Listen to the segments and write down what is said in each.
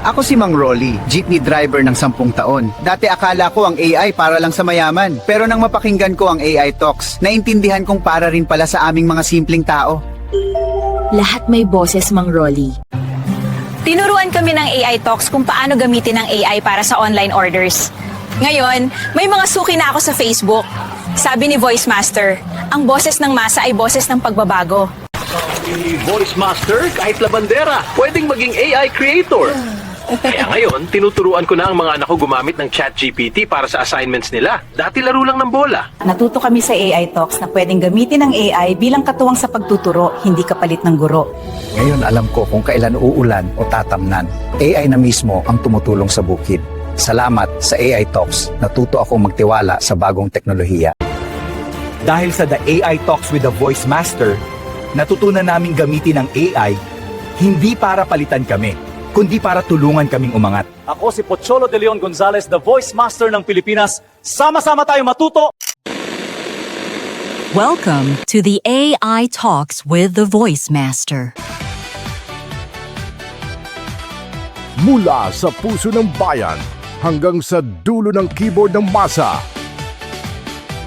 Ako si Mang Rolly, jeepney driver ng 10 taon. Dati akala ko ang AI para lang sa mayaman. Pero nang mapakinggan ko ang AI Talks, naintindihan kong para rin pala sa aming mga simpleng tao. Lahat may boses, Mang Rolly. Tinuruan kami ng AI Talks kung paano gamitin ang AI para sa online orders. Ngayon, may mga suki na ako sa Facebook. Sabi ni Voice Master, ang boses ng masa ay boses ng pagbabago. Voice Master, kahit labandera, pwedeng maging AI creator. Kaya ngayon, tinuturuan ko na ang mga anak ko gumamit ng ChatGPT para sa assignments nila. Dati laro lang ng bola. Natuto kami sa AI Talks na pwedeng gamitin ng AI bilang katuwang sa pagtuturo, hindi kapalit ng guro. Ngayon alam ko kung kailan uulan o tatamnan. AI na mismo ang tumutulong sa bukid. Salamat sa AI Talks, natuto akong magtiwala sa bagong teknolohiya. Dahil sa The AI Talks with the Voice Master, natutunan naming gamitin ang AI hindi para palitan kami, kundi para tulungan kaming umangat. Ako si Pocholo de Leon Gonzalez, the Voice Master ng Pilipinas. Sama-sama tayo matuto! Welcome to the AI Talks with the Voice Master. Mula sa puso ng bayan hanggang sa dulo ng keyboard ng masa.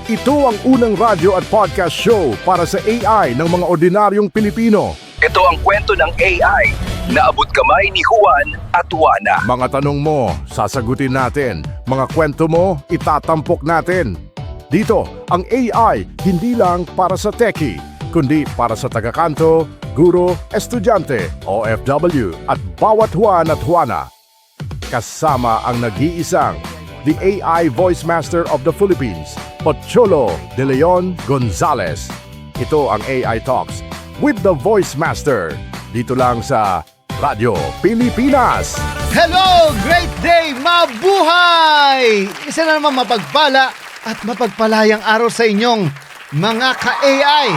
Ito ang unang radyo at podcast show para sa AI ng mga ordinaryong Pilipino. Ito ang kwento ng AI na abot kamay ni Juan at Juana. Mga tanong mo, sasagutin natin. Mga kwento mo, itatampok natin. Dito, ang AI hindi lang para sa techie, kundi para sa tagakanto, guro, estudyante, OFW at bawat Juan at Juana. Kasama ang nag-iisang the AI Voice Master of the Philippines, Pocholo de Leon Gonzalez. Ito ang AI Talks with the Voice Master. Dito lang sa Radyo Pilipinas. Hello! Great day! Mabuhay! Isa na naman mapagpala at mapagpalayang araw sa inyong mga ka-AI.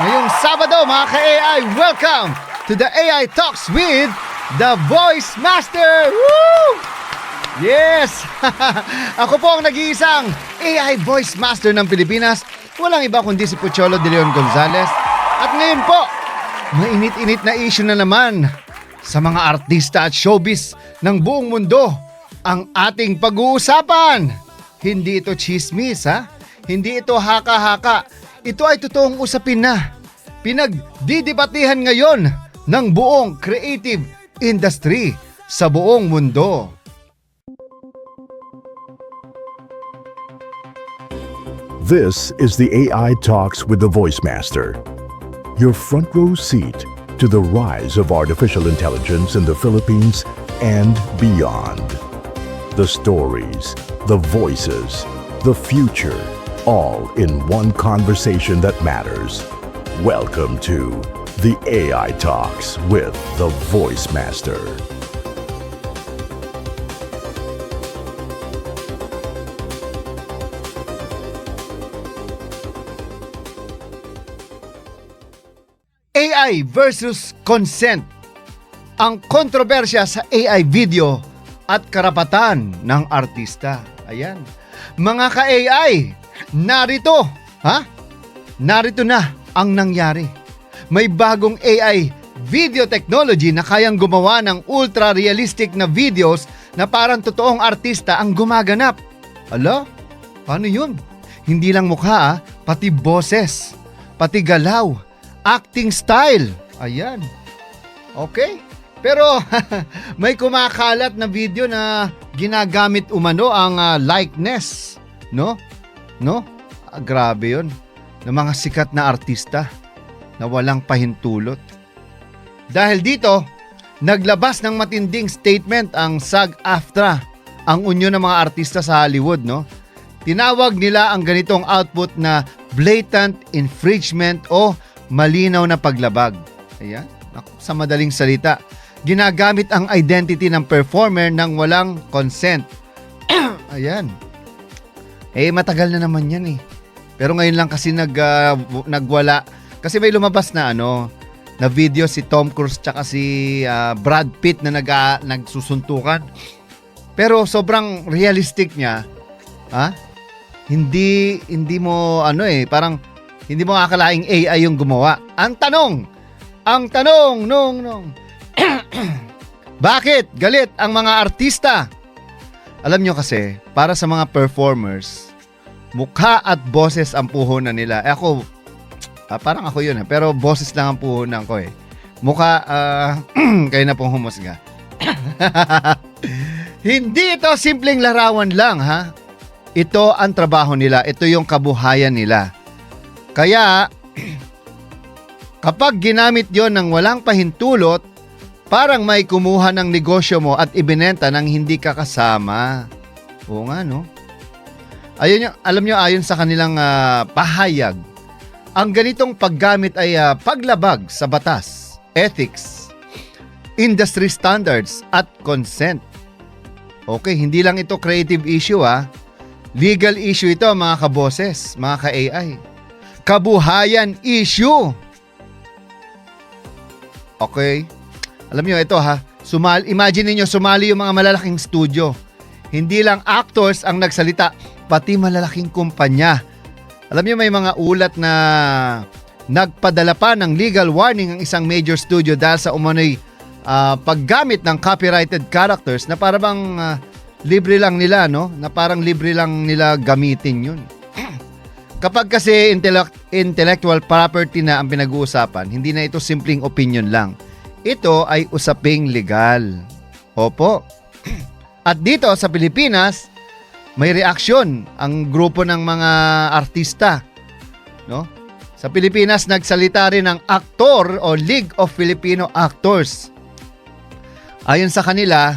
Ngayong Sabado, mga ka-AI, welcome to the AI Talks with the Voice Master! Woo! Yes! Ako po ang nag-iisang AI Voice Master ng Pilipinas. Walang iba kundi si Pocholo de Leon Gonzalez. At ngayon po, mainit-init na issue na naman sa mga artista at showbiz ng buong mundo ang ating pag-uusapan. Hindi ito chismis, ha? Hindi ito haka-haka. Ito ay totoong usapin na pinagdidebatehan ngayon ng buong creative industry sa buong mundo. This is the AI Talks with the Voice Master. Your front row seat to the rise of artificial intelligence in the Philippines and beyond. The stories, the voices, the future, all in one conversation that matters. Welcome to the AI Talks with the Voice Master. AI versus consent. Ang kontrobersya sa AI video at karapatan ng artista. Ayan. Mga ka-AI, narito, ha? Narito na ang nangyari. May bagong AI video technology na kayang gumawa ng ultra-realistic na videos na parang totoong artista ang gumaganap. Ala? Paano yun? Hindi lang mukha, pati boses, pati galaw, acting style. Ayan. Okay. Pero may kumakalat na video na ginagamit umano ang likeness. No? Grabe yun. Ng mga sikat na artista na walang pahintulot. Dahil dito, naglabas ng matinding statement ang SAG-AFTRA, ang unyo ng mga artista sa Hollywood. No? Tinawag nila ang ganitong output na blatant infringement o malinaw na paglabag. Ayan, sa madaling salita, ginagamit ang identity ng performer nang walang consent. Ayan. Matagal na naman yan eh. Pero ngayon lang kasi nagwala. Kasi may lumabas na na video si Tom Cruise tsaka si Brad Pitt na nagsusuntukan. Pero sobrang realistic niya. Ha? Hindi mo parang hindi mo akalaing AI yung gumawa. Ang tanong nung Bakit galit ang mga artista? Alam nyo kasi, para sa mga performers, mukha at boses ang puhunan nila. Ako, parang ako yun pero boses lang ang puhunan ko eh. Mukha, kayo na pong humusga. Hindi ito simpleng larawan lang ha. Ito ang trabaho nila. Ito yung kabuhayan nila. Kaya, kapag ginamit yon ng walang pahintulot, parang may kumuha ng negosyo mo at ibinenta ng hindi ka kasama. Oo nga, no? Alam nyo, ayon sa kanilang pahayag, ang ganitong paggamit ay paglabag sa batas, ethics, industry standards at consent. Okay, hindi lang ito creative issue Legal issue ito mga kaboses, mga ka-AI. Kabuhayan issue. Okay? Alam nyo, ito imagine niyo sumali yung mga malalaking studio. Hindi lang actors ang nagsalita, pati malalaking kumpanya. Alam nyo, may mga ulat na nagpadala pa ng legal warning ang isang major studio dahil sa umano'y paggamit ng copyrighted characters na parang libre lang nila, no? Na parang libre lang nila gamitin yun. Kapag kasi intellectual property na ang pinag-uusapan, hindi na ito simpleng opinion lang. Ito ay usaping legal. Opo. At dito sa Pilipinas, may reaksyon ang grupo ng mga artista. No? Sa Pilipinas, nagsalita rin ang aktor o League of Filipino Actors. Ayon sa kanila,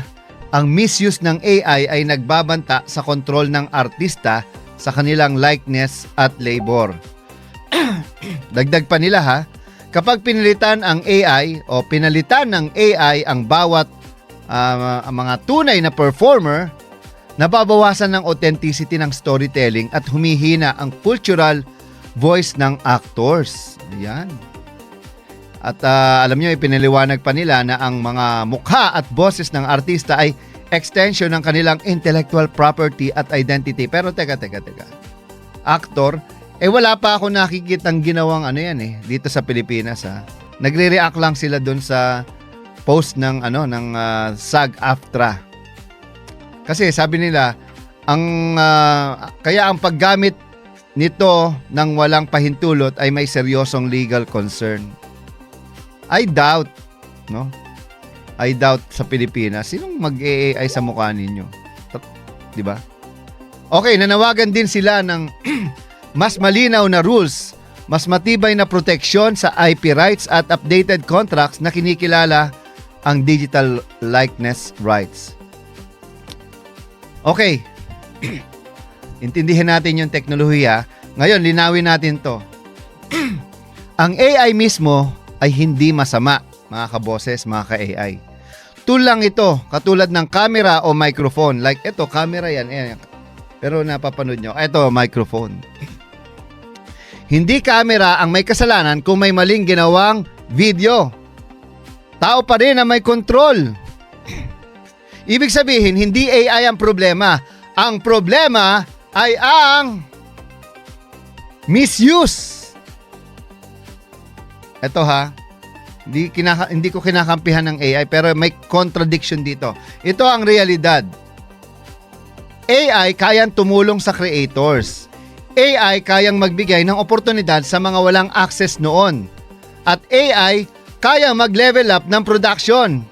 ang misuse ng AI ay nagbabanta sa kontrol ng artista sa kanilang likeness at labor. Dagdag pa nila kapag pinalitan ng AI ang bawat ang mga tunay na performer, nababawasan ng authenticity ng storytelling at humihina ang cultural voice ng actors. Yan. At alam nyo, ipinaliwanag pa nila na ang mga mukha at boses ng artista ay extension ng kanilang intellectual property at identity. Pero teka. Actor, wala pa ako nakikitang ginawang dito sa Pilipinas Nagre-react lang sila doon sa post ng SAG-AFTRA. Kasi sabi nila, kaya ang paggamit nito ng walang pahintulot ay may seryosong legal concern. I doubt, no? I doubt sa Pilipinas. Sinong mag-AI sa mukha ninyo? Di ba? Okay, nanawagan din sila ng mas malinaw na rules, mas matibay na proteksyon sa IP rights at updated contracts na kinikilala ang digital likeness rights. Okay. Intindihin natin yung teknolohiya. Ngayon, linawin natin to. Ang AI mismo ay hindi masama, mga kaboses, mga ka-AI. Tool lang ito, katulad ng camera o microphone. Like ito, camera yan. Pero napapanood nyo, ito, microphone. Hindi camera ang may kasalanan kung may maling ginawang video. Tao pa rin ang may control. Ibig sabihin, hindi AI ang problema. Ang problema ay ang misuse. Ito hindi ko kinakampihan ng AI pero may contradiction dito. Ito ang realidad. AI kayang tumulong sa creators. AI kayang magbigay ng oportunidad sa mga walang access noon. At AI kayang mag-level up ng production.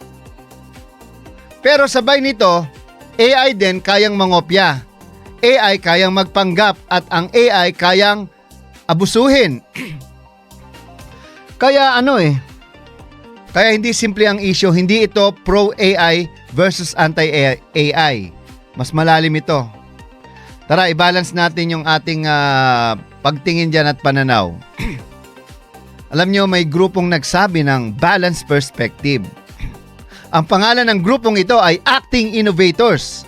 Pero sabay nito, AI din kayang mangopya. AI kayang magpanggap at ang AI kayang abusuhin. Kaya kaya hindi simple ang issue, hindi ito pro-AI versus anti-AI. Mas malalim ito. Tara, i-balance natin yung ating pagtingin dyan at pananaw. Alam nyo, may grupong nagsabi ng balanced perspective. Ang pangalan ng grupong ito ay Acting Innovators.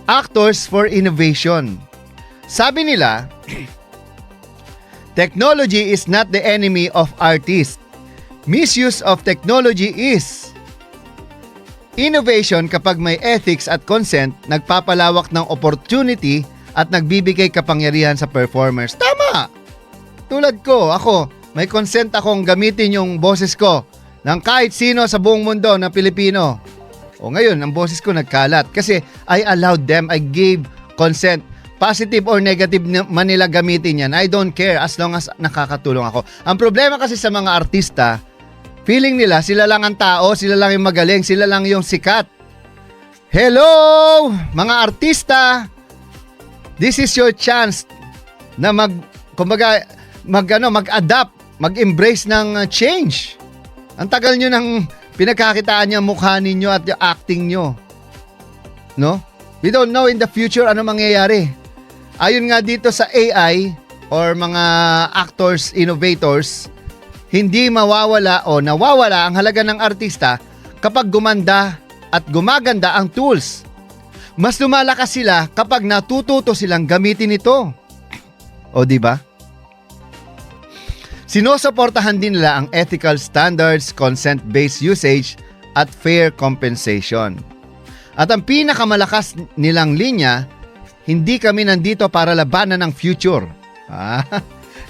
Actors for Innovation. Sabi nila, technology is not the enemy of artists. Misuse of technology is. Innovation kapag may ethics at consent, nagpapalawak ng opportunity at nagbibigay kapangyarihan sa performers. Tama! Tulad ko, ako, may consent akong gamitin yung boses ko ng kahit sino sa buong mundo na Pilipino. O ngayon, ang boses ko nagkalat kasi I allowed them, I gave consent. Positive or negative man nila gamitin yan, I don't care as long as nakakatulong ako. Ang problema kasi sa mga artista, feeling nila sila lang ang tao, sila lang yung magaling, sila lang yung sikat. Hello, mga artista! This is your chance na mag-adapt, mag-embrace ng change. Ang tagal nyo ng pinagkakitaan niyo, mukha ninyo at yung acting nyo. No? We don't know in the future ano mangyayari. Ayon nga dito sa AI or mga actors, innovators, hindi mawawala o nawawala ang halaga ng artista kapag gumanda at gumaganda ang tools. Mas lumalakas sila kapag natututo silang gamitin ito. O di ba? Sinusuportahan din nila ang ethical standards, consent-based usage at fair compensation. At ang pinakamalakas nilang linya, hindi kami nandito para labanan ng future.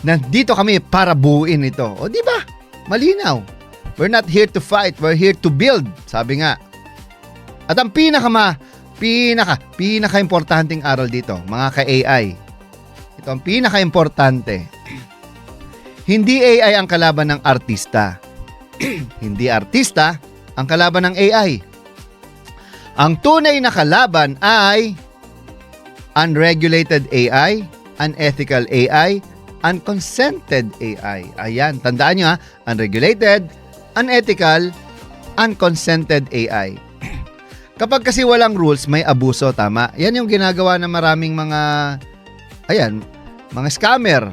Nandito kami para buuin ito. O di ba? Malinaw. We're not here to fight, we're here to build, sabi nga. At ang pinaka-importanting aral dito, mga ka-AI. Ito ang pinaka-importante. Hindi AI ang kalaban ng artista. Hindi artista ang kalaban ng AI. Ang tunay na kalaban ay unregulated AI, unethical AI, unconsented AI. Ayan, tandaan nyo ha, unregulated, unethical, unconsented AI. Kapag kasi walang rules, may abuso, tama? Yan yung ginagawa ng maraming mga scammer.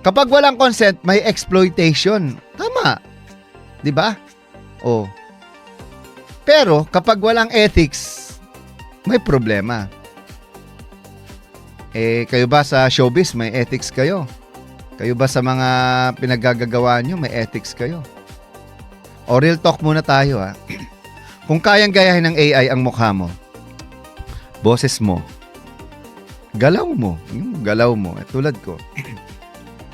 Kapag walang consent, may exploitation. Tama. 'Di ba? Oh. Pero kapag walang ethics, may problema. Kayo ba sa showbiz, may ethics kayo? Kayo ba sa mga pinaggagawa nyo, may ethics kayo? O real talk muna tayo ha. Kung kayang gayahin ng AI ang mukha mo, boses mo, galaw mo, yung galaw mo, tulad ko.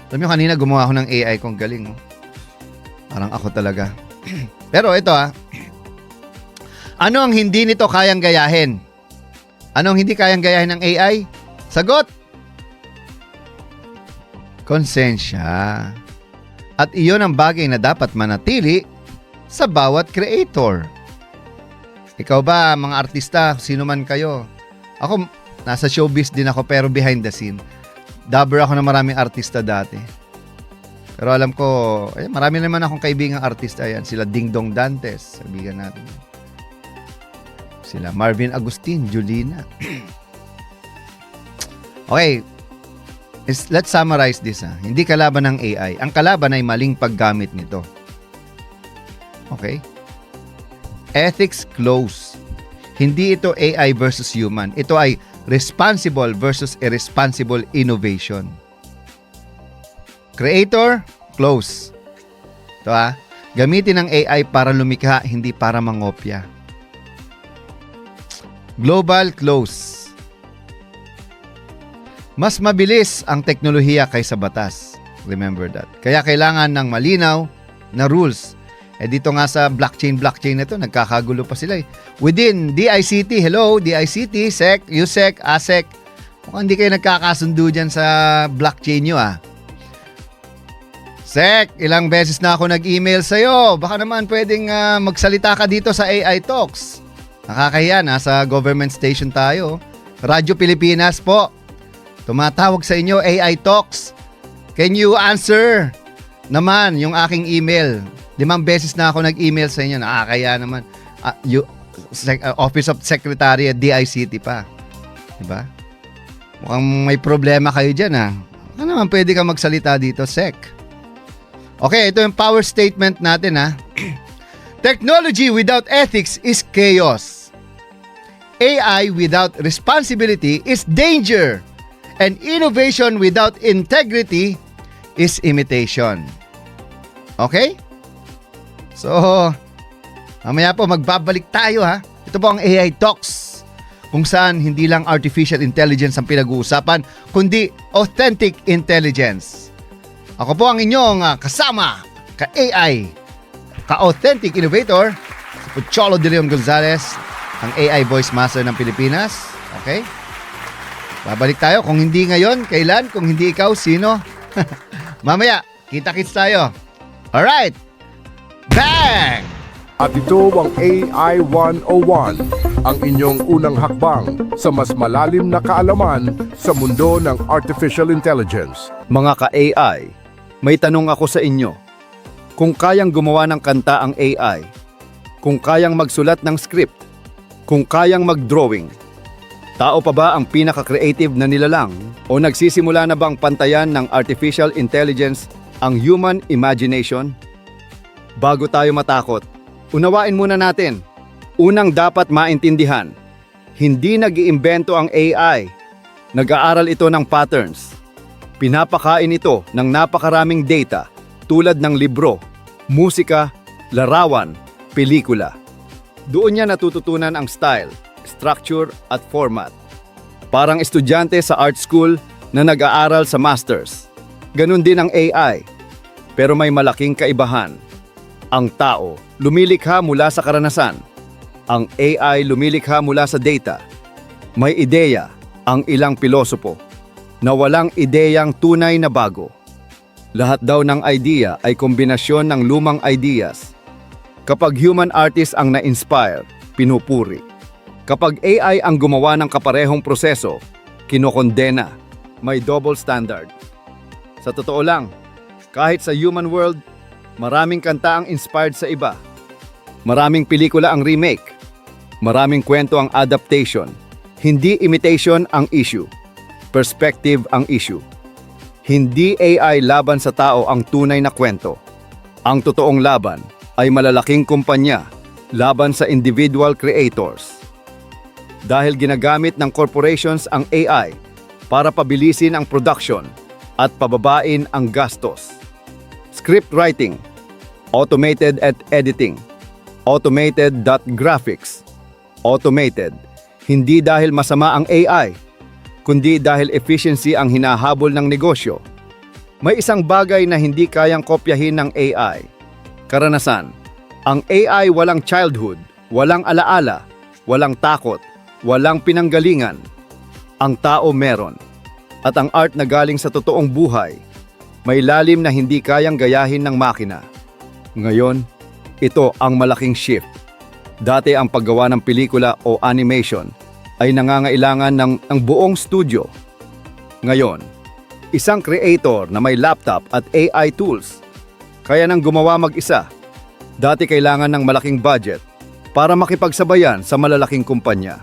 Alam nyo, kanina gumawa ako ng AI kung galing. Parang ako talaga. Pero ito ha, ano ang hindi nito kayang gayahin? Ano ang hindi kayang gayahin ng AI? Sagot! Konsensya. At iyon ang bagay na dapat manatili sa bawat creator. Ikaw ba, mga artista, sino man kayo? Ako, nasa showbiz din ako pero behind the scene. Dabber ako ng maraming artista dati. Pero alam ko, marami naman akong kaibigang artista yan. Sila Ding Dong Dantes, sabihan natin. Sila Marvin Agustin, Julina. Okay, let's summarize this. Hindi kalaban ng AI. Ang kalaban ay maling paggamit nito. Okay? Ethics close. Hindi ito AI versus human. Ito ay responsible versus irresponsible innovation. Creator, close. Ito gamitin ng AI para lumikha, hindi para mangopya. Global, close. Mas mabilis ang teknolohiya kaysa batas. Remember that. Kaya kailangan ng malinaw na rules. Dito nga sa blockchain na ito, nagkakagulo pa sila. Within DICT, hello, DICT, SEC, USEC, ASEC. Mukhang hindi kayo nagkakasundo dyan sa blockchain nyo SEC, ilang beses na ako nag-email sa'yo. Baka naman pwedeng magsalita ka dito sa AI Talks. Nakakahiya, nasa government station tayo. Radyo Pilipinas po. Tumatawag sa inyo, AI Talks. Can you answer naman yung aking email? 5 beses na ako nag-email sa inyo. Nakakaya naman. Office of Secretary at DICT pa. Diba? Mukhang may problema kayo dyan Baka naman pwede ka magsalita dito, SEC. Okay, ito yung power statement natin Technology without ethics is chaos. AI without responsibility is danger. And innovation without integrity is imitation. Okay? So, mamaya po magbabalik tayo Ito po ang AI Talks. Kung saan hindi lang artificial intelligence ang pinag-uusapan, kundi authentic intelligence. Ako po ang inyong kasama, ka-AI, ka-authentic innovator, si Pocholo De Leon Gonzales, ang AI Voice Master ng Pilipinas. Okay? Babalik tayo. Kung hindi ngayon, kailan? Kung hindi ikaw, sino? Mamaya, kita-kits tayo. Alright! Bang! At ito ang AI 101, ang inyong unang hakbang sa mas malalim na kaalaman sa mundo ng Artificial Intelligence. Mga ka-AI, may tanong ako sa inyo. Kung kayang gumawa ng kanta ang AI, kung kayang magsulat ng script, kung kayang mag-drawing, tao pa ba ang pinaka-creative na nilalang o nagsisimula na bang pantayan ng artificial intelligence ang human imagination? Bago tayo matakot, unawain muna natin. Unang dapat maintindihan, hindi nag-iimbento ang AI. Nag-aaral ito ng patterns. Pinapakain ito ng napakaraming data tulad ng libro, musika, larawan, pelikula. Doon niya natututunan ang style, structure at format. Parang estudyante sa art school na nag-aaral sa masters. Ganon din ang AI. Pero may malaking kaibahan. Ang tao lumilikha mula sa karanasan. Ang AI lumilikha mula sa data. May ideya ang ilang pilosopo na walang ideyang tunay na bago. Lahat daw ng idea ay kombinasyon ng lumang ideas. Kapag human artist ang na-inspire, pinupuri. Kapag AI ang gumawa ng kaparehong proseso, kinokondena. May double standard. Sa totoo lang, kahit sa human world, maraming kanta ang inspired sa iba. Maraming pelikula ang remake. Maraming kwento ang adaptation. Hindi imitation ang issue. Perspective ang issue. Hindi AI laban sa tao ang tunay na kwento. Ang totoong laban ay malalaking kumpanya laban sa individual creators. Dahil ginagamit ng corporations ang AI para pabilisin ang production at pababain ang gastos. Script writing, automated at editing, automated graphics, automated, hindi dahil masama ang AI, kundi dahil efficiency ang hinahabol ng negosyo. May isang bagay na hindi kayang kopyahin ng AI. Karanasan. Ang AI walang childhood, walang alaala, walang takot, walang pinanggalingan. Ang tao meron. At ang art na galing sa totoong buhay, may lalim na hindi kayang gayahin ng makina. Ngayon, ito ang malaking shift. Dati ang paggawa ng pelikula o animation ay nangangailangan ng buong studio. Ngayon, isang creator na may laptop at AI tools, kaya nang gumawa mag-isa. Dati kailangan ng malaking budget para makipagsabayan sa malalaking kumpanya.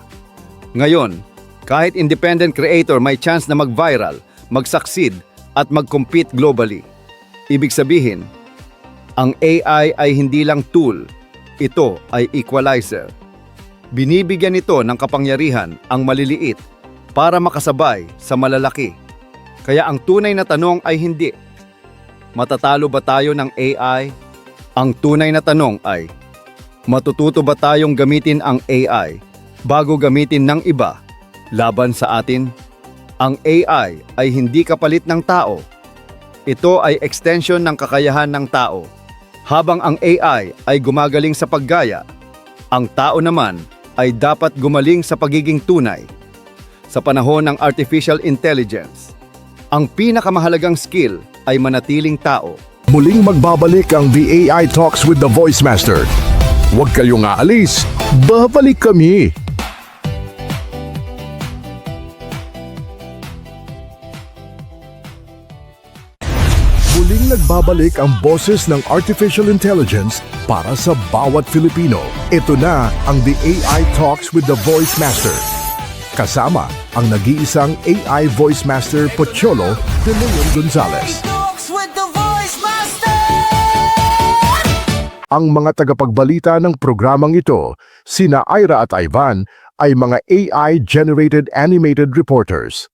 Ngayon, kahit independent creator may chance na mag-viral, mag-succeed at mag-compete globally. Ibig sabihin, ang AI ay hindi lang tool, ito ay equalizer. Binibigyan ito ng kapangyarihan ang maliliit para makasabay sa malalaki. Kaya ang tunay na tanong ay hindi, matatalo ba tayo ng AI? Ang tunay na tanong ay, matututo ba tayong gamitin ang AI bago gamitin ng iba laban sa atin? Ang AI ay hindi kapalit ng tao. Ito ay extension ng kakayahan ng tao. Habang ang AI ay gumagaling sa paggaya, ang tao naman ay dapat gumaling sa pagiging tunay. Sa panahon ng artificial intelligence, ang pinakamahalagang skill ay manatiling tao. Muling magbabalik ang The AI Talks with the Voice Master. Huwag kayong aalis, babalik kami! Muling nagbabalik ang boses ng Artificial Intelligence para sa bawat Filipino. Ito na ang The AI Talks with the Voice Master. Kasama ang nag-iisang AI Voice Master Pocholo De Leon Gonzales. Ang mga tagapagbalita ng programang ito, sina Ira at Ivan, ay mga AI-generated animated reporters.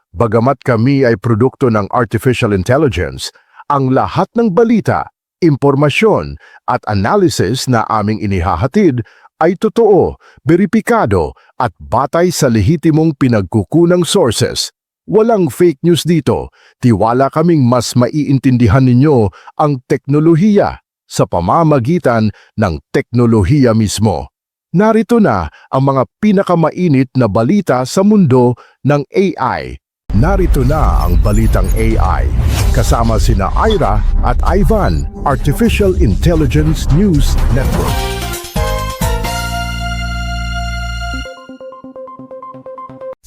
Bagamat kami ay produkto ng artificial intelligence, ang lahat ng balita, impormasyon at analysis na aming inihahatid ay totoo, beripikado at batay sa lehitimong pinagkukunang sources. Walang fake news dito. Tiwala kaming mas maiintindihan ninyo ang teknolohiya sa pamamagitan ng teknolohiya mismo. Narito na ang mga pinakamainit na balita sa mundo ng AI. Narito na ang Balitang AI. Kasama sina Ira at Ivan, Artificial Intelligence News Network.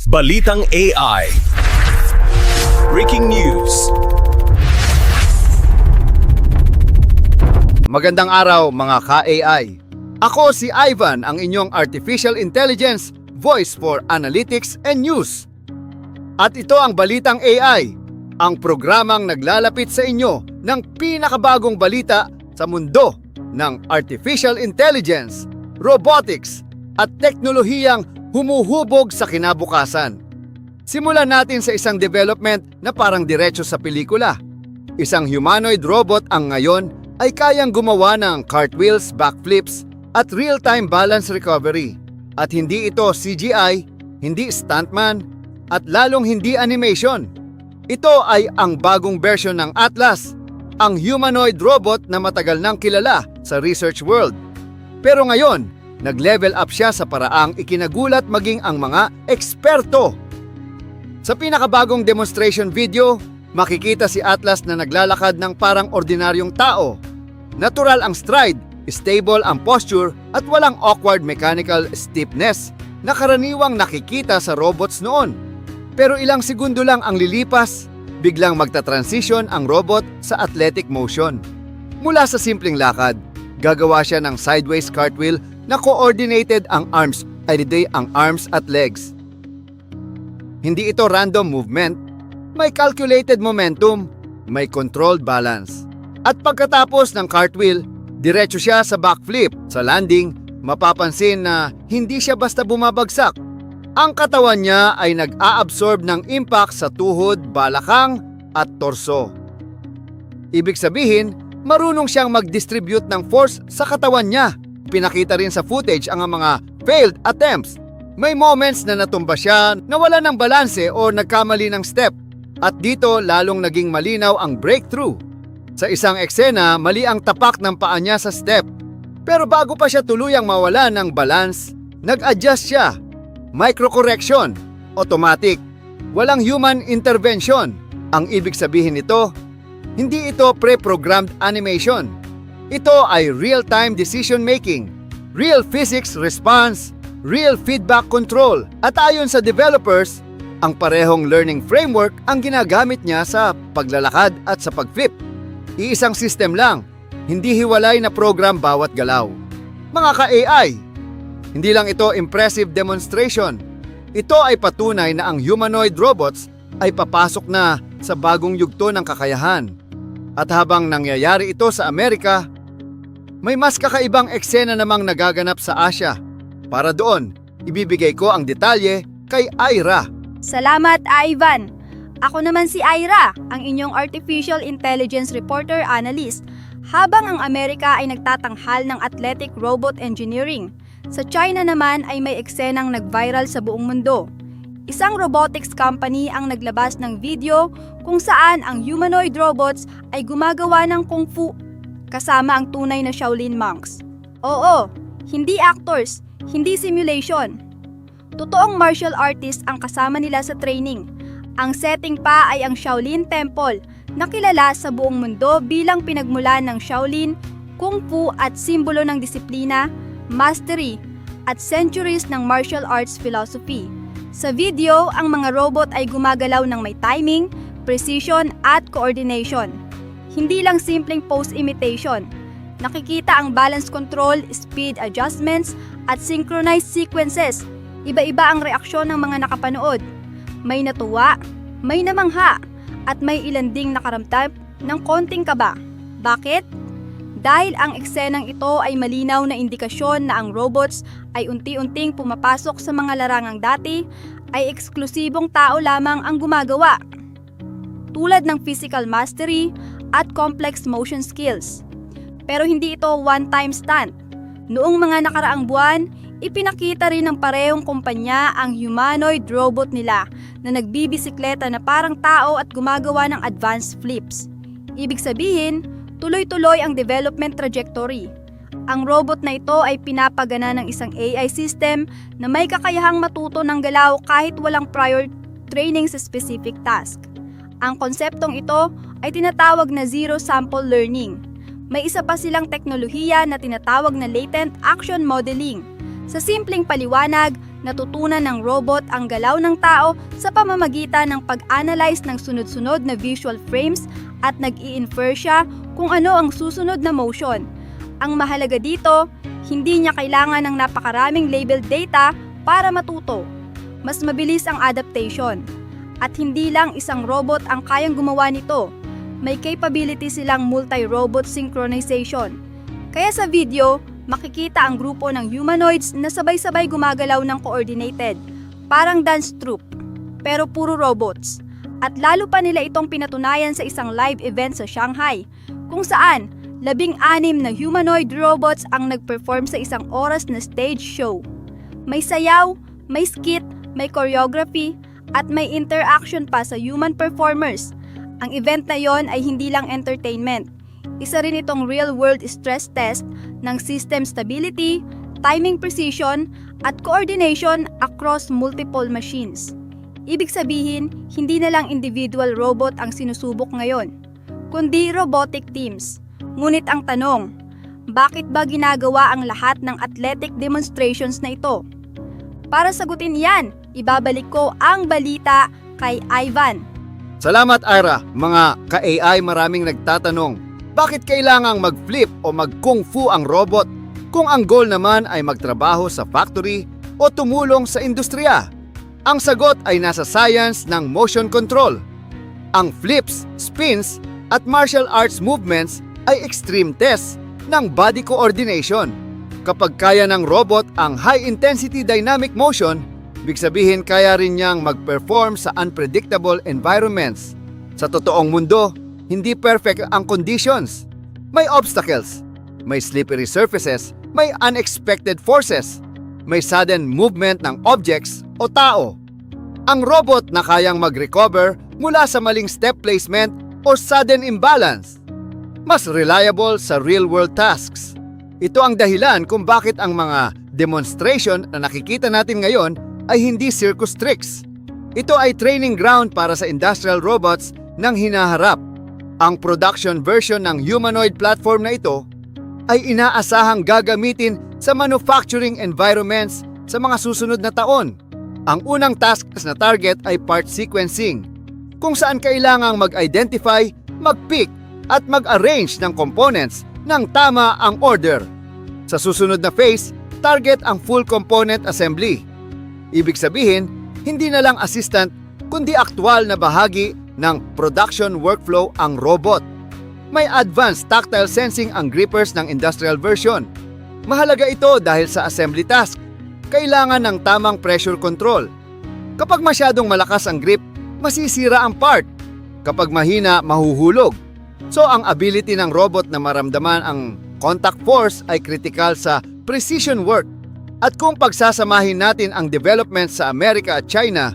Balitang AI. Breaking news. Magandang araw mga ka-AI. Ako si Ivan, ang inyong Artificial Intelligence Voice for Analytics and News. At ito ang Balitang AI, ang programang naglalapit sa inyo ng pinakabagong balita sa mundo ng Artificial Intelligence, Robotics at teknolohiyang humuhubog sa kinabukasan. Simulan natin sa isang development na parang diretso sa pelikula. Isang humanoid robot ang ngayon ay kayang gumawa ng cartwheels, backflips at real-time balance recovery. At hindi ito CGI, hindi stuntman, at lalong hindi animation. Ito ay ang bagong version ng Atlas, ang humanoid robot na matagal nang kilala sa research world. Pero ngayon, nag-level up siya sa paraang ikinagulat maging ang mga eksperto. Sa pinakabagong demonstration video, makikita si Atlas na naglalakad ng parang ordinaryong tao. Natural ang stride, stable ang posture at walang awkward mechanical stiffness na karaniwang nakikita sa robots noon. Pero ilang segundo lang ang lilipas, biglang magta-transition ang robot sa athletic motion. Mula sa simpleng lakad, gagawa siya ng sideways cartwheel na coordinated ang arms at legs. Hindi ito random movement, may calculated momentum, may controlled balance. At pagkatapos ng cartwheel, diretso siya sa backflip. Sa landing, mapapansin na hindi siya basta bumabagsak. Ang katawan niya ay nag-a-absorb ng impact sa tuhod, balakang at torso. Ibig sabihin, marunong siyang mag-distribute ng force sa katawan niya. Pinakita rin sa footage ang mga failed attempts. May moments na natumba siya, nawala ng balanse o nagkamali ng step. At dito lalong naging malinaw ang breakthrough. Sa isang eksena, mali ang tapak ng paa niya sa step. Pero bago pa siya tuluyang mawala ng balance, nag-adjust siya. Micro-correction, automatic, walang human intervention. Ang ibig sabihin nito, hindi ito pre-programmed animation. Ito ay real-time decision-making, real physics response, real feedback control. At ayon sa developers, ang parehong learning framework ang ginagamit niya sa paglalakad at sa pag-flip. Iisang system lang, hindi hiwalay na program bawat galaw. Mga ka-AI, hindi lang ito impressive demonstration. Ito ay patunay na ang humanoid robots ay papasok na sa bagong yugto ng kakayahan. At habang nangyayari ito sa Amerika, may mas kakaibang eksena namang nagaganap sa Asia. Para doon, ibibigay ko ang detalye kay Ira. Salamat, Ivan! Ako naman si Ira, ang inyong Artificial Intelligence Reporter Analyst. Habang ang Amerika ay nagtatanghal ng athletic robot engineering, sa China naman ay may eksenang nag-viral sa buong mundo. Isang robotics company ang naglabas ng video kung saan ang humanoid robots ay gumagawa ng kung fu kasama ang tunay na Shaolin monks. Oo, hindi actors, hindi simulation. Totoong martial artists ang kasama nila sa training. Ang setting pa ay ang Shaolin Temple na kilala sa buong mundo bilang pinagmulan ng Shaolin, Kung Fu at simbolo ng disiplina, mastery at centuries ng martial arts philosophy. Sa video, ang mga robot ay gumagalaw ng may timing, precision at coordination. Hindi lang simpleng pose imitation. Nakikita ang balance control, speed adjustments at synchronized sequences. Iba-iba ang reaksyon ng mga nakapanood. May natuwa, may namangha, at may ilan ding nakaramdam ng konting kaba. Bakit? Dahil ang eksenang ito ay malinaw na indikasyon na ang robots ay unti-unting pumapasok sa mga larangang dati ay eksklusibong tao lamang ang gumagawa. Tulad ng physical mastery at complex motion skills. Pero hindi ito one-time stunt. Noong mga nakaraang buwan, ipinakita rin ng parehong kumpanya ang humanoid robot nila na nagbibisikleta na parang tao at gumagawa ng advanced flips. Ibig sabihin, tuloy-tuloy ang development trajectory. Ang robot na ito ay pinapagana ng isang AI system na may kakayahang matuto ng galaw kahit walang prior training sa specific task. Ang konseptong ito ay tinatawag na zero sample learning. May isa pa silang teknolohiya na tinatawag na latent action modeling. Sa simpleng paliwanag, natutunan ng robot ang galaw ng tao sa pamamagitan ng pag-analyze ng sunod-sunod na visual frames at nag-i-infer siya kung ano ang susunod na motion. Ang mahalaga dito, hindi niya kailangan ng napakaraming labeled data para matuto. Mas mabilis ang adaptation. At hindi lang isang robot ang kayang gumawa nito. May capability silang multi-robot synchronization. Kaya sa video, makikita ang grupo ng humanoids na sabay-sabay gumagalaw ng coordinated, parang dance troupe, pero puro robots. At lalo pa nila itong pinatunayan sa isang live event sa Shanghai, kung saan 16 na humanoid robots ang nag-perform sa isang oras na stage show. May sayaw, may skit, may choreography, at may interaction pa sa human performers. Ang event na yon ay hindi lang entertainment. Isa rin itong real-world stress test ng system stability, timing precision, at coordination across multiple machines. Ibig sabihin, hindi na lang individual robot ang sinusubok ngayon, kundi robotic teams. Ngunit ang tanong, bakit ba ginagawa ang lahat ng athletic demonstrations na ito? Para sagutin yan, ibabalik ko ang balita kay Ivan. Salamat, Ira. Mga ka-AI, maraming nagtatanong, bakit kailangang mag-flip o mag-kung fu ang robot kung ang goal naman ay magtrabaho sa factory o tumulong sa industriya? Ang sagot ay nasa science ng motion control. Ang flips, spins, at martial arts movements ay extreme tests ng body coordination. Kapag kaya ng robot ang high-intensity dynamic motion, ibig sabihin kaya rin niyang mag-perform sa unpredictable environments. Sa totoong mundo, hindi perfect ang conditions. May obstacles, may slippery surfaces, may unexpected forces, may sudden movement ng objects o tao. Ang robot na kayang mag-recover mula sa maling step placement o sudden imbalance. Mas reliable sa real-world tasks. Ito ang dahilan kung bakit ang mga demonstration na nakikita natin ngayon ay hindi circus tricks. Ito ay training ground para sa industrial robots ng hinaharap. Ang production version ng humanoid platform na ito ay inaasahang gagamitin sa manufacturing environments sa mga susunod na taon. Ang unang task na target ay part sequencing, kung saan kailangang mag-identify, mag-pick, at mag-arrange ng components ng tama ang order. Sa susunod na phase, target ang full component assembly. Ibig sabihin, hindi na lang assistant, kundi aktwal na bahagi ng production workflow ang robot. May advanced tactile sensing ang grippers ng industrial version. Mahalaga ito dahil sa assembly task, kailangan ng tamang pressure control. Kapag masyadong malakas ang grip, masisira ang part. Kapag mahina, mahuhulog. So ang ability ng robot na maramdaman ang contact force ay critical sa precision work. At kung pagsasamahin natin ang development sa Amerika at China,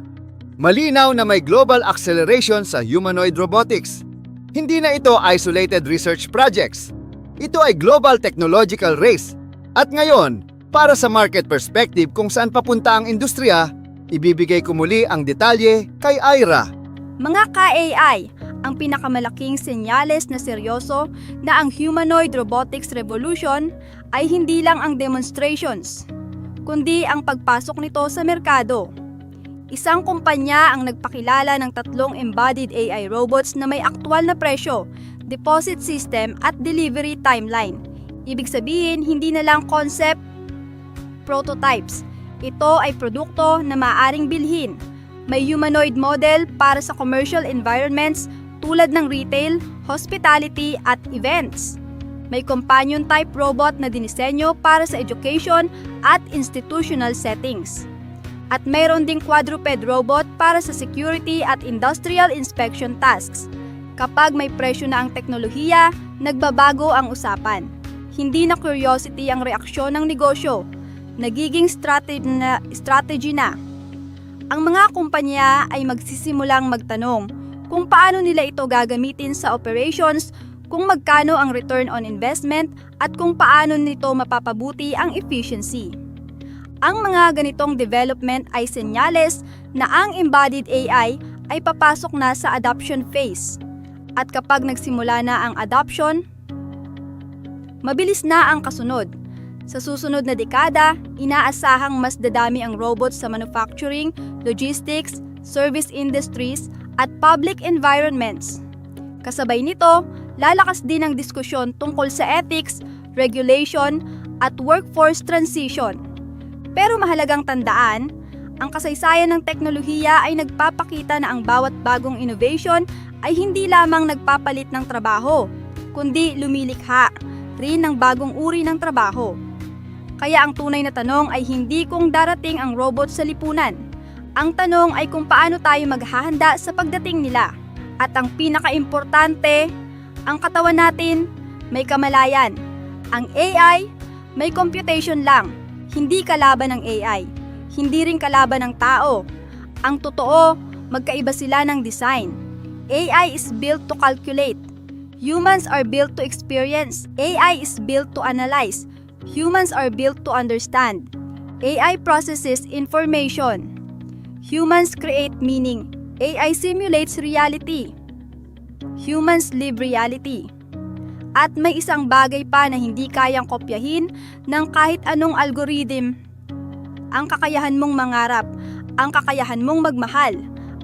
malinaw na may global acceleration sa humanoid robotics. Hindi na ito isolated research projects. Ito ay global technological race. At ngayon, para sa market perspective kung saan papunta ang industriya, ibibigay ko muli ang detalye kay Ira. Mga ka-AI, ang pinakamalaking senyales na seryoso na ang humanoid robotics revolution ay hindi lang ang demonstrations, kundi ang pagpasok nito sa merkado. Isang kumpanya ang nagpakilala ng 3 embodied AI robots na may aktwal na presyo, deposit system at delivery timeline. Ibig sabihin, hindi na lang concept, prototypes. Ito ay produkto na maaaring bilhin. May humanoid model para sa commercial environments tulad ng retail, hospitality at events. May companion type robot na dinisenyo para sa education at institutional settings. At mayroon ding quadruped robot para sa security at industrial inspection tasks. Kapag may presyo na ang teknolohiya, nagbabago ang usapan. Hindi na curiosity ang reaksyon ng negosyo, nagiging strategy na. Ang mga kumpanya ay magsisimulang magtanong kung paano nila ito gagamitin sa operations kung magkano ang return on investment at kung paano nito mapapabuti ang efficiency. Ang mga ganitong development ay senyales na ang embodied AI ay papasok na sa adoption phase. At kapag nagsimula na ang adoption, mabilis na ang kasunod. Sa susunod na dekada, inaasahang mas dadami ang robots sa manufacturing, logistics, service industries, at public environments. Kasabay nito, lalakas din ang diskusyon tungkol sa ethics, regulation, at workforce transition. Pero mahalagang tandaan, ang kasaysayan ng teknolohiya ay nagpapakita na ang bawat bagong innovation ay hindi lamang nagpapalit ng trabaho, kundi lumilikha rin ng bagong uri ng trabaho. Kaya ang tunay na tanong ay hindi kung darating ang robot sa lipunan. Ang tanong ay kung paano tayo maghahanda sa pagdating nila. At ang pinakaimportante, ang katawan natin may kamalayan. Ang AI may computation lang, hindi kalaban ng AI. Hindi rin kalaban ng tao. Ang totoo, magkaiba sila ng design. AI is built to calculate. Humans are built to experience. AI is built to analyze. Humans are built to understand. AI processes information. Humans create meaning. AI simulates reality. Humans live reality. At may isang bagay pa na hindi kayang kopyahin ng kahit anong algorithm. Ang kakayahan mong mangarap, ang kakayahan mong magmahal,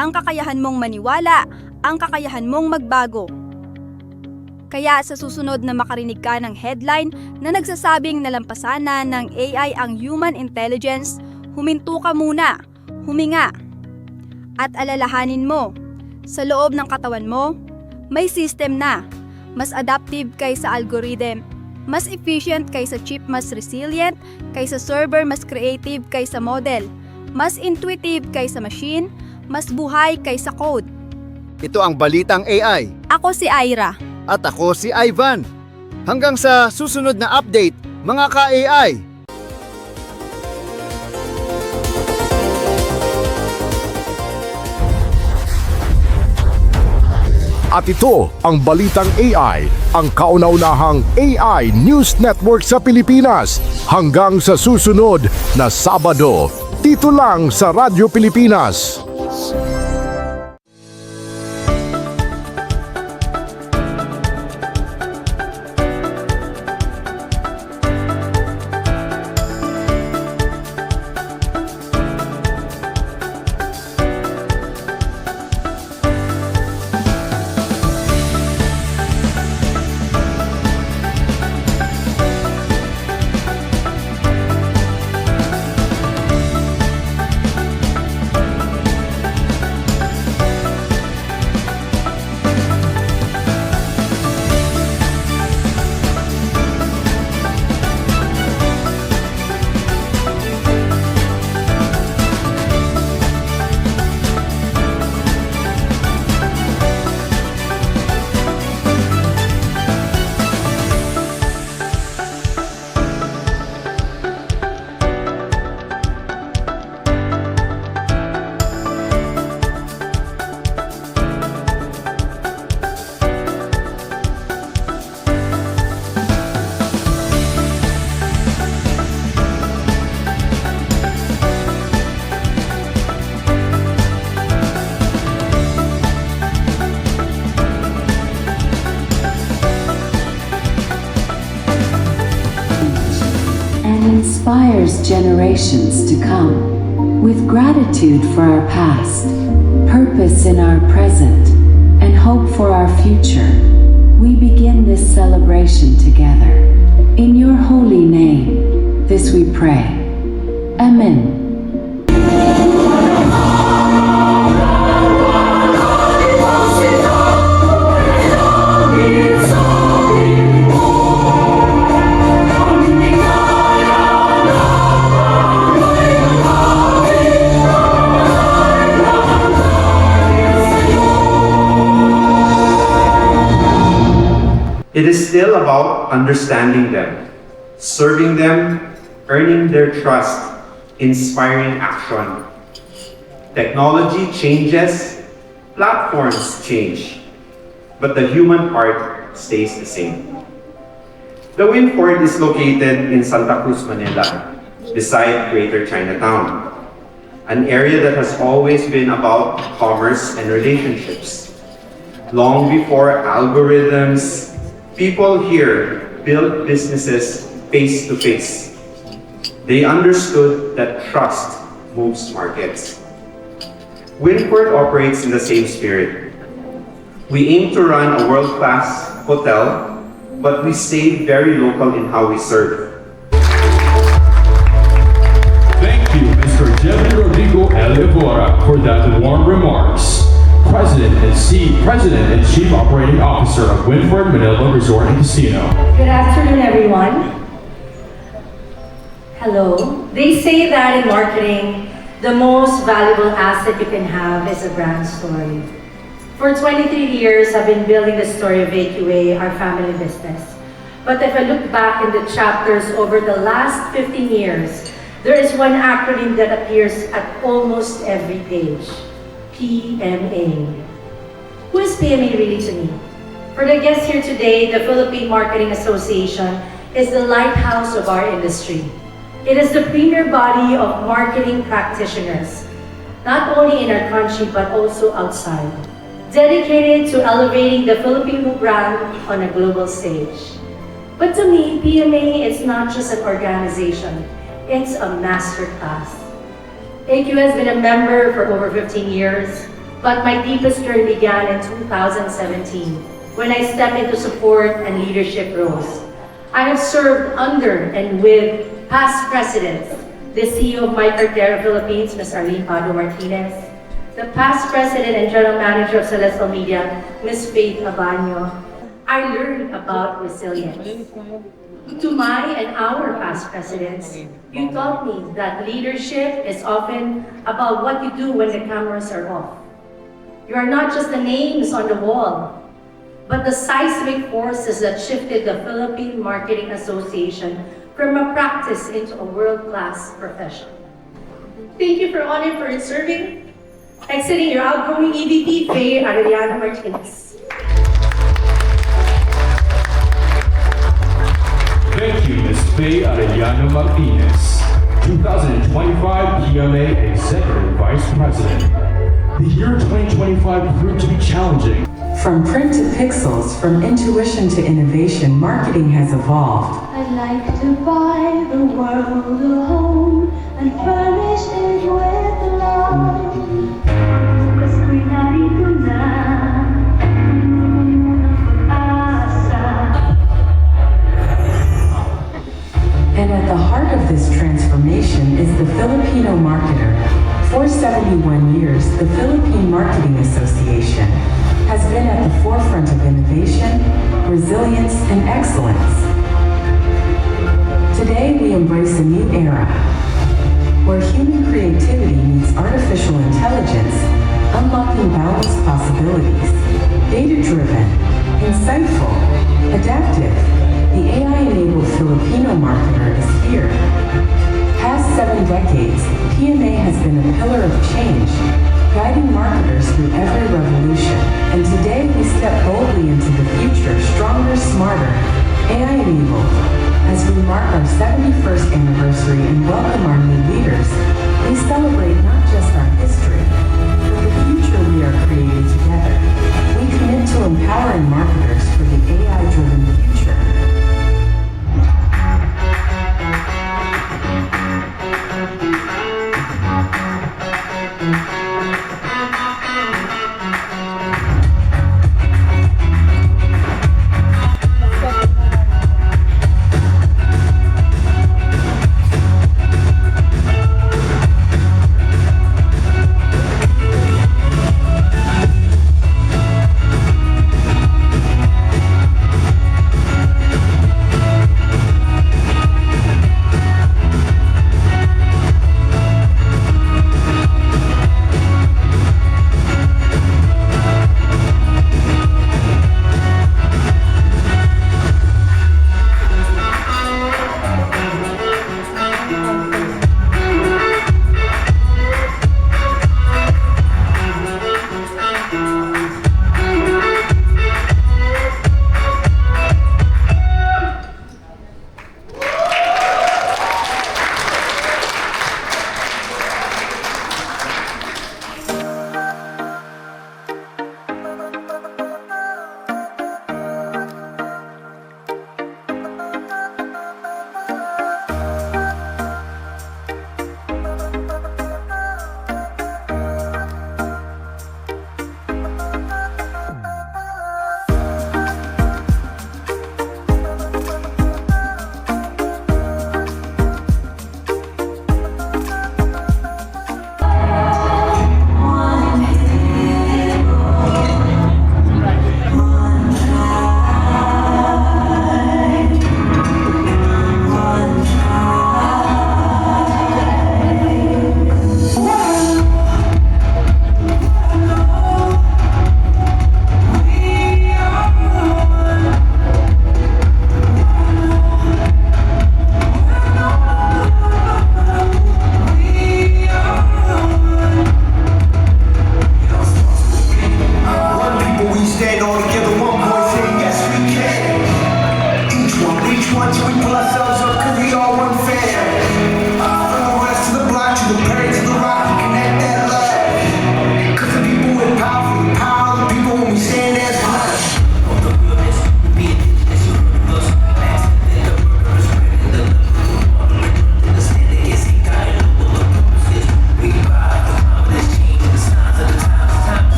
ang kakayahan mong maniwala, ang kakayahan mong magbago. Kaya sa susunod na makarinig ka ng headline na nagsasabing nalampasan na ng AI ang human intelligence, huminto ka muna, huminga. At alalahanin mo, sa loob ng katawan mo, may system na. Mas adaptive kaysa algorithm, mas efficient kaysa chip, mas resilient kaysa server, mas creative kaysa model, mas intuitive kaysa machine, mas buhay kaysa code. Ito ang Balitang AI. Ako si Ira. At ako si Ivan. Hanggang sa susunod na update, mga ka-AI. At ito ang Balitang AI, ang kauna-unahang AI News Network sa Pilipinas. Hanggang sa susunod na Sabado, dito lang sa Radyo Pilipinas. Inspires generations to come. With gratitude for our past, purpose in our present, and hope for our future, we begin this celebration together. In your holy name, this we pray. Amen. It is still about understanding them, serving them, earning their trust, inspiring action. Technology changes, platforms change, but the human part stays the same. The Winford is located in Santa Cruz, Manila, beside Greater Chinatown, an area that has always been about commerce and relationships. Long before algorithms, people here built businesses face to face. They understood that trust moves markets. Winford operates in the same spirit. We aim to run a world-class hotel, but we stay very local in how we serve. Thank you, Mr. Jeffrey Rodrigo Elevora, for that warm remarks. President and Chief Operating Officer of Winford Manila Resort and Casino. Good afternoon, everyone. Hello. They say that in marketing, the most valuable asset you can have is a brand story. For 23 years, I've been building the story of AQA, our family business. But if I look back in the chapters over the last 15 years, there is one acronym that appears at almost every page. PMA. Who is PMA really to me? For the guests here today, the Philippine Marketing Association is the lighthouse of our industry. It is the premier body of marketing practitioners, not only in our country but also outside, dedicated to elevating the Filipino brand on a global stage. But to me, PMA is not just an organization, it's a masterclass. AQ has been a member for over 15 years, but my deepest journey began in 2017 when I stepped into support and leadership roles. I have served under and with past presidents, the CEO of Microterra Philippines, Ms. Arlene Pado Martinez, the past president and general manager of Celestial Media, Ms. Faith Abanyo. I learned about resilience. To my and our past presidents, you taught me that leadership is often about what you do when the cameras are off. You are not just the names on the wall, but the seismic forces that shifted the Philippine Marketing Association from a practice into a world-class profession. Thank you for honoring for serving. Exiting your outgoing EVP, Faye Arellano Martinez. Thank you, Ms. Faye Arellano Martinez, 2025 PMA Executive Vice President. The year 2025 proved to be challenging. From print to pixels, from intuition to innovation, marketing has evolved. I'd like to buy the world a home and furnish it with love. Mas ko'y narito na, asa. And at the heart of this transformation is the Filipino marketer. For 71 years, the Philippine Marketing Association has been at the forefront of innovation, resilience, and excellence. Today, we embrace a new era, where human creativity meets artificial intelligence, unlocking boundless possibilities. Data-driven, insightful, adaptive, the AI-enabled Filipino marketer is here. Past 7 decades, PMA has been a pillar of change, guiding marketers through every revolution. And today we step boldly into the future, stronger, smarter, AI-enabled. As we mark our 71st anniversary and welcome our new leaders, we celebrate not just our history, but the future we are creating together. We commit to empowering marketers for the AI-driven future.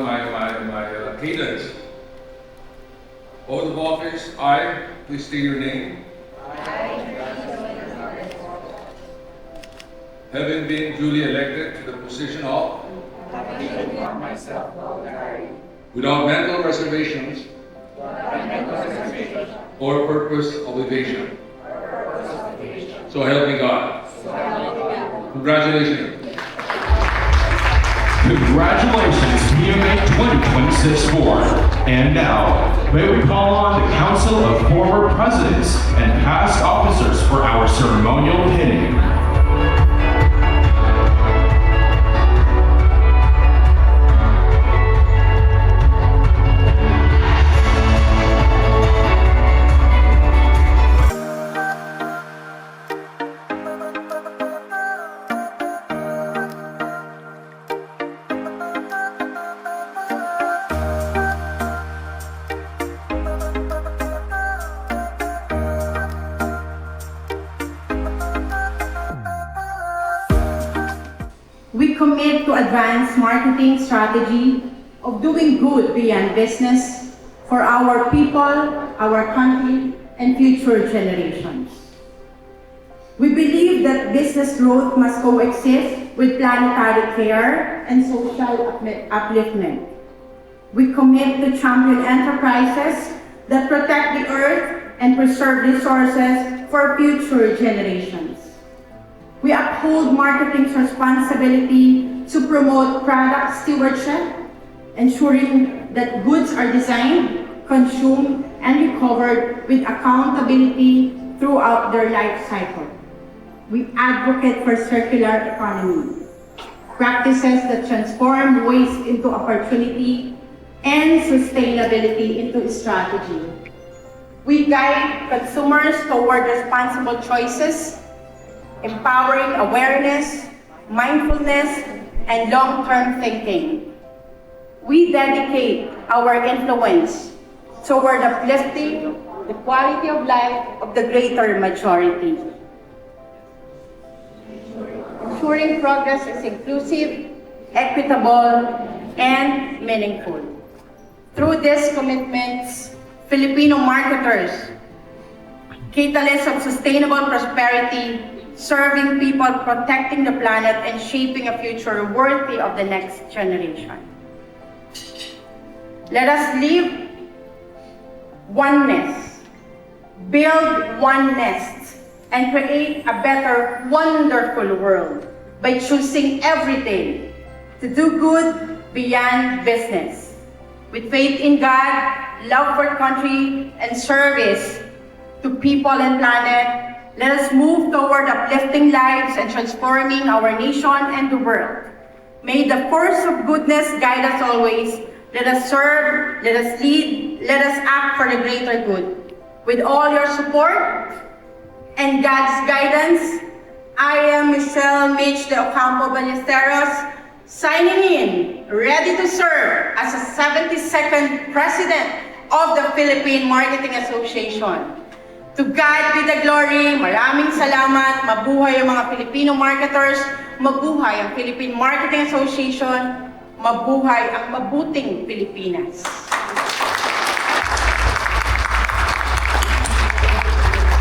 my cadence. Oath of office, I, please state your name. Having been duly elected to the position of without mental reservations or purpose of evasion. So help me God. Congratulations. Congratulations, PMA 2026 board. And now, may we call on the Council of Former Presidents and Past Officers for our ceremonial pinning. We commit to advance marketing strategy of doing good beyond business for our people, our country, and future generations. We believe that business growth must coexist with planetary care and social upliftment. We commit to champion enterprises that protect the earth and preserve resources for future generations. We uphold marketing's responsibility to promote product stewardship, ensuring that goods are designed, consumed, and recovered with accountability throughout their life cycle. We advocate for circular economy, practices that transform waste into opportunity and sustainability into strategy. We guide consumers toward responsible choices, empowering awareness, mindfulness, and long-term thinking. We dedicate our influence toward uplifting the quality of life of the greater majority. Ensuring progress is inclusive, equitable, and meaningful. Through these commitments, Filipino marketers, catalysts of sustainable prosperity, serving people, protecting the planet, and shaping a future worthy of the next generation. Let us live oneness, build oneness, and create a better, wonderful world by choosing every day to do good beyond business. With faith in God, love for country, and service to people and planet, let us move toward uplifting lives and transforming our nation and the world. May the force of goodness guide us always. Let us serve, let us lead, let us act for the greater good. With all your support and God's guidance, I am Michelle Mitch de Ocampo Ballesteros, signing in, ready to serve as a 72nd President of the Philippine Marketing Association. To God be the glory, maraming salamat, mabuhay ang mga Filipino marketers, mabuhay ang Philippine Marketing Association, mabuhay ang mabuting Pilipinas.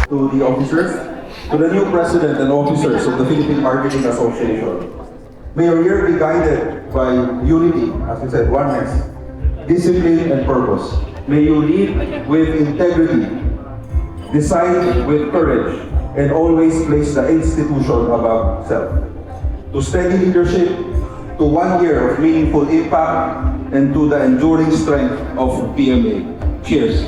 To the officers, to the new president and officers of the Philippine Marketing Association, may your year be guided by unity, as we said, oneness, discipline, and purpose. May you lead with integrity, decide with courage, and always place the institution above self. To steady leadership, to 1 year of meaningful impact, and to the enduring strength of PMA. Cheers.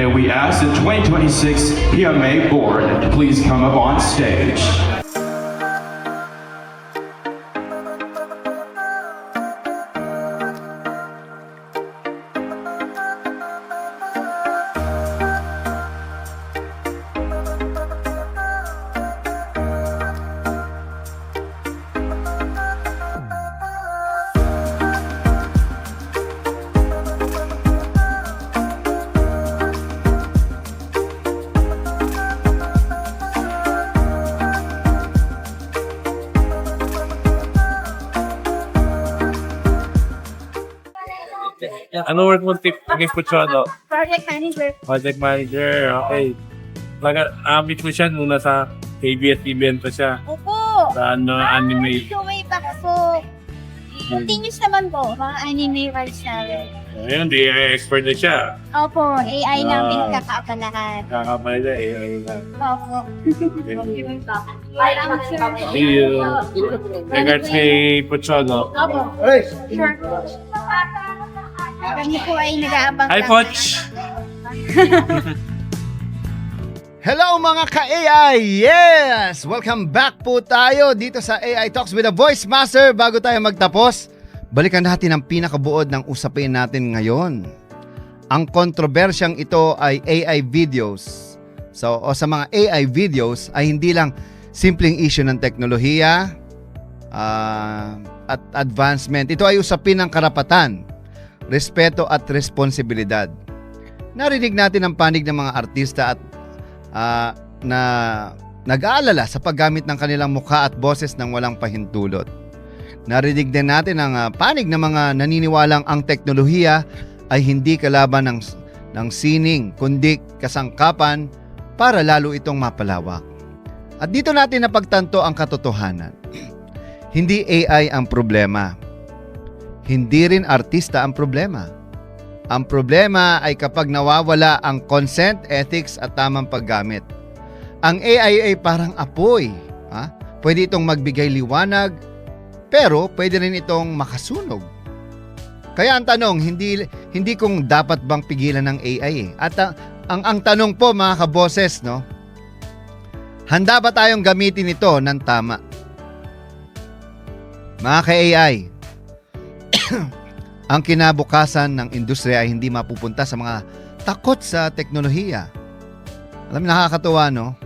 May we ask the 2026 PMA board to please come up on stage. Ano work mo tip kay Puchono? Project manager. Project manager, okay. Nag-amit mo siya nung nasa ABS-CBN pa siya. Opo. Sa anime. So, way back po. Continuous naman po, mga anime rights namin. Ngayon, di expert na siya. Opo, AI namin kakapalahan. Kakapal na AI na. Opo. See you. Regards kay Puchono. Opo. Sure. Kami po ay nag-aabang. Hi, Poch! Hello mga ka-AI! Yes! Welcome back po tayo dito sa AI Talks with the Voice Master. Bago tayo magtapos, balikan natin ang pinakabuod ng usapin natin ngayon. Ang kontrobersyang ito ay AI videos. So, sa mga AI videos ay hindi lang simpleng issue ng teknolohiya at advancement. Ito ay usapin ng karapatan, respeto at responsibilidad. Narinig natin ang panig ng mga artista at na nag-aalala sa paggamit ng kanilang mukha at boses ng walang pahintulot. Narinig din natin ang panig ng mga naniniwalang ang teknolohiya ay hindi kalaban ng sining, kundi kasangkapan para lalo itong mapalawak. At dito natin napagtanto ang katotohanan. Hindi AI ang problema. Hindi rin artista ang problema. Ang problema ay kapag nawawala ang consent, ethics at tamang paggamit. Ang AI ay parang apoy. Pwede itong magbigay liwanag, pero pwede rin itong makasunog. Kaya ang tanong, hindi kung dapat bang pigilan ng AI. At ang tanong po mga kaboses, no? Handa ba tayong gamitin ito ng tama? Mga ka-AI, ang kinabukasan ng industriya ay hindi mapupunta sa mga takot sa teknolohiya. Alam mo, nakakatuwa, no?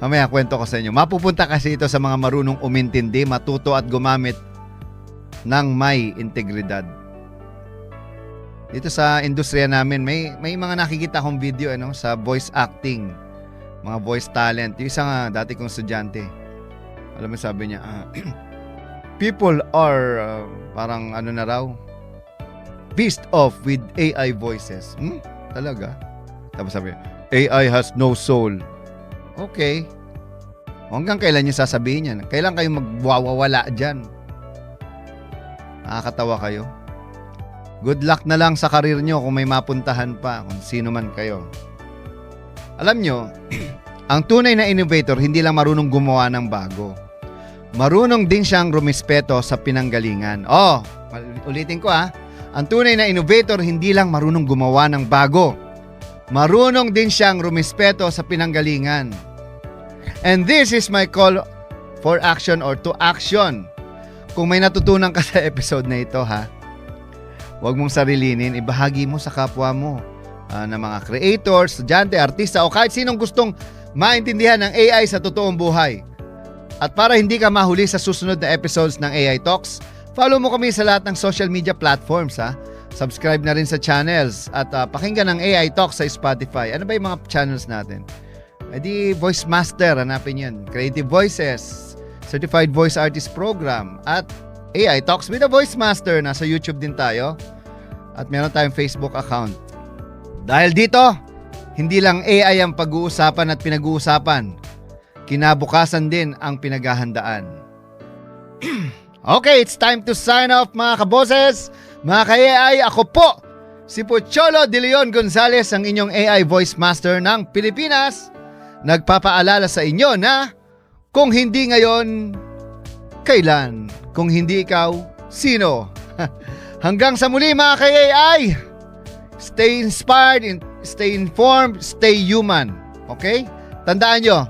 Mamaya, kwento ko sa inyo. Mapupunta kasi ito sa mga marunong umintindi, matuto at gumamit ng may integridad. Dito sa industriya namin, may mga nakikita akong video sa voice acting, mga voice talent. Yung isang dati kong estudyante, alam mo sabi niya, people are parang na raw, pissed off with AI voices. Talaga? Tapos sabi, AI has no soul. Okay. Hanggang kailan niyo sasabihin yan? Kailan kayo magwawala dyan? Nakakatawa kayo? Good luck na lang sa karir nyo kung may mapuntahan pa, kung sino man kayo. Alam nyo, ang tunay na innovator hindi lang marunong gumawa ng bago. Marunong din siyang rumispeto sa pinanggalingan. Ulitin ko Ang tunay na innovator hindi lang marunong gumawa ng bago. Marunong din siyang rumispeto sa pinanggalingan. And this is my call for action or to action. Kung may natutunan ka sa episode na ito, huwag mong sarilinin, ibahagi mo sa kapwa mo na mga creators, estudyante, artista o kahit sinong gustong maintindihan ng AI sa totoong buhay. At para hindi ka mahuli sa susunod na episodes ng AI Talks, follow mo kami sa lahat ng social media platforms. Subscribe na rin sa channels at pakinggan ang AI Talks sa Spotify. Ano ba yung mga channels natin? Di Voice Master, hanapin yan. Creative Voices, Certified Voice Artist Program at AI Talks with the Voice Master. Nasa YouTube din tayo at meron tayong Facebook account. Dahil dito, hindi lang AI ang pag-uusapan at pinag-uusapan. Kinabukasan din ang pinaghahandaan. Okay, it's time to sign off mga kaboses. Mga ka-AI, ako po, si Pocholo De Leon Gonzales, ang inyong AI Voice Master ng Pilipinas. Nagpapaalala sa inyo na kung hindi ngayon, kailan? Kung hindi ikaw, sino? Hanggang sa muli mga ka-AI, stay inspired, stay informed, stay human. Okay? Tandaan nyo,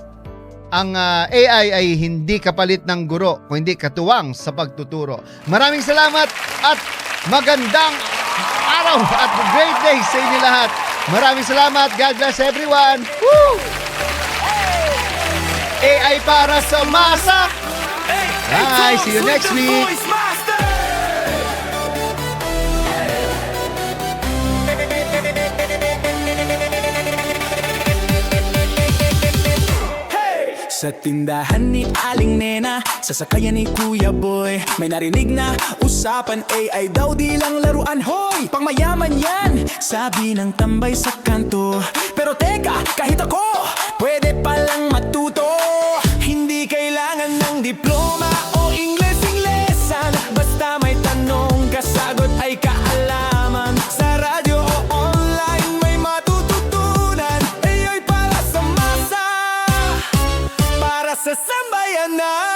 ang AI ay hindi kapalit ng guro, kundi katuwang sa pagtuturo. Maraming salamat at magandang araw at great day sa inyo lahat. Maraming salamat. God bless everyone. Woo! AI para sa masa. Bye. See you next week. Sa tindahan ni Aling Nena, sasakayan ni Kuya Boy, may narinig na usapan, AI daw di lang laruan. Hoy, pangmayaman yan, sabi ng tambay sa kanto. Pero teka, kahit ako, pwede palang matuto. Hindi kailangan ng diploma o Ingles-Inglesan, basta may tanong, kasagot ay kaalaman. Sa radyo o online may matututunan. AI para sa masa, para sa sambayanan.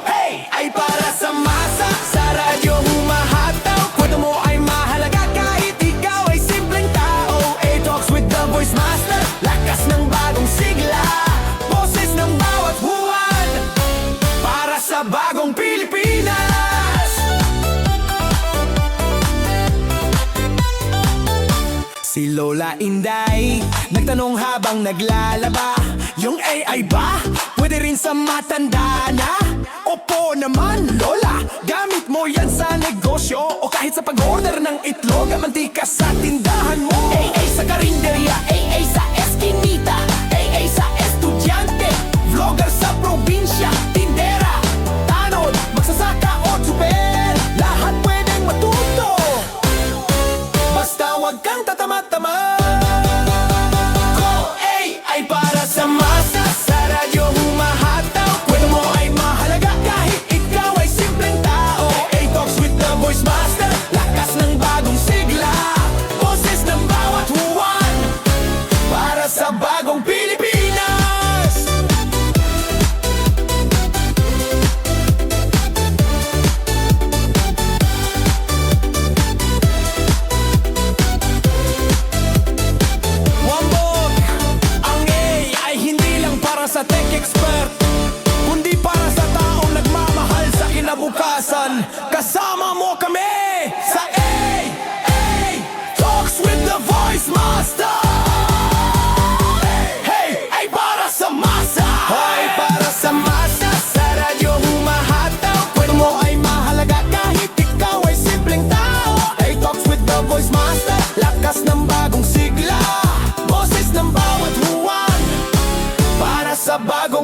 Hey! Ay para sa masa, sa radyo humahataw. Kwento mo ay mahalaga kahit ikaw ay simpleng tao. AI Talks with the Voice Master, lakas ng bagong sigla, boses ng bawat buwan, para sa bagong Pilipinas. Si Lola Inday nagtanong habang naglalaba, yung AI ba pwede rin sa matanda na? Opo naman Lola, gamit mo yan sa negosyo o kahit sa pag-order ng itlog at mantika sa tindahan mo. AI sa karinderya, AI sa eskinita, AI sa estudyante, vlogger sa probinsya, tindera, tanod, magsasaka o tsuper, lahat pwedeng matuto, basta wag kang tatama-tama. Ay para sa masa, sa radyo humahataw. Kwento mo ay mahalaga kahit ikaw ay simpleng tao. AI Talks with the Voice Master, lakas ng bagong sigla, boses ng bawat huwan, para sa bagong Pilipinas. Wambog, ang AI ay hindi lang para sa tech expert, kundi para sa taong nagmamahal sa kinabukasan. Kasama mo kami sa AI Talks with the Voice Master. Hey, ay para sa masa, ay para sa masa, sa radyo humahataw. Kwento mo ay mahalaga kahit ikaw ay simpleng tao. AI Talks with the Voice Master, lakas ng bagong sigla, boses ng bawat huwan, para sa bago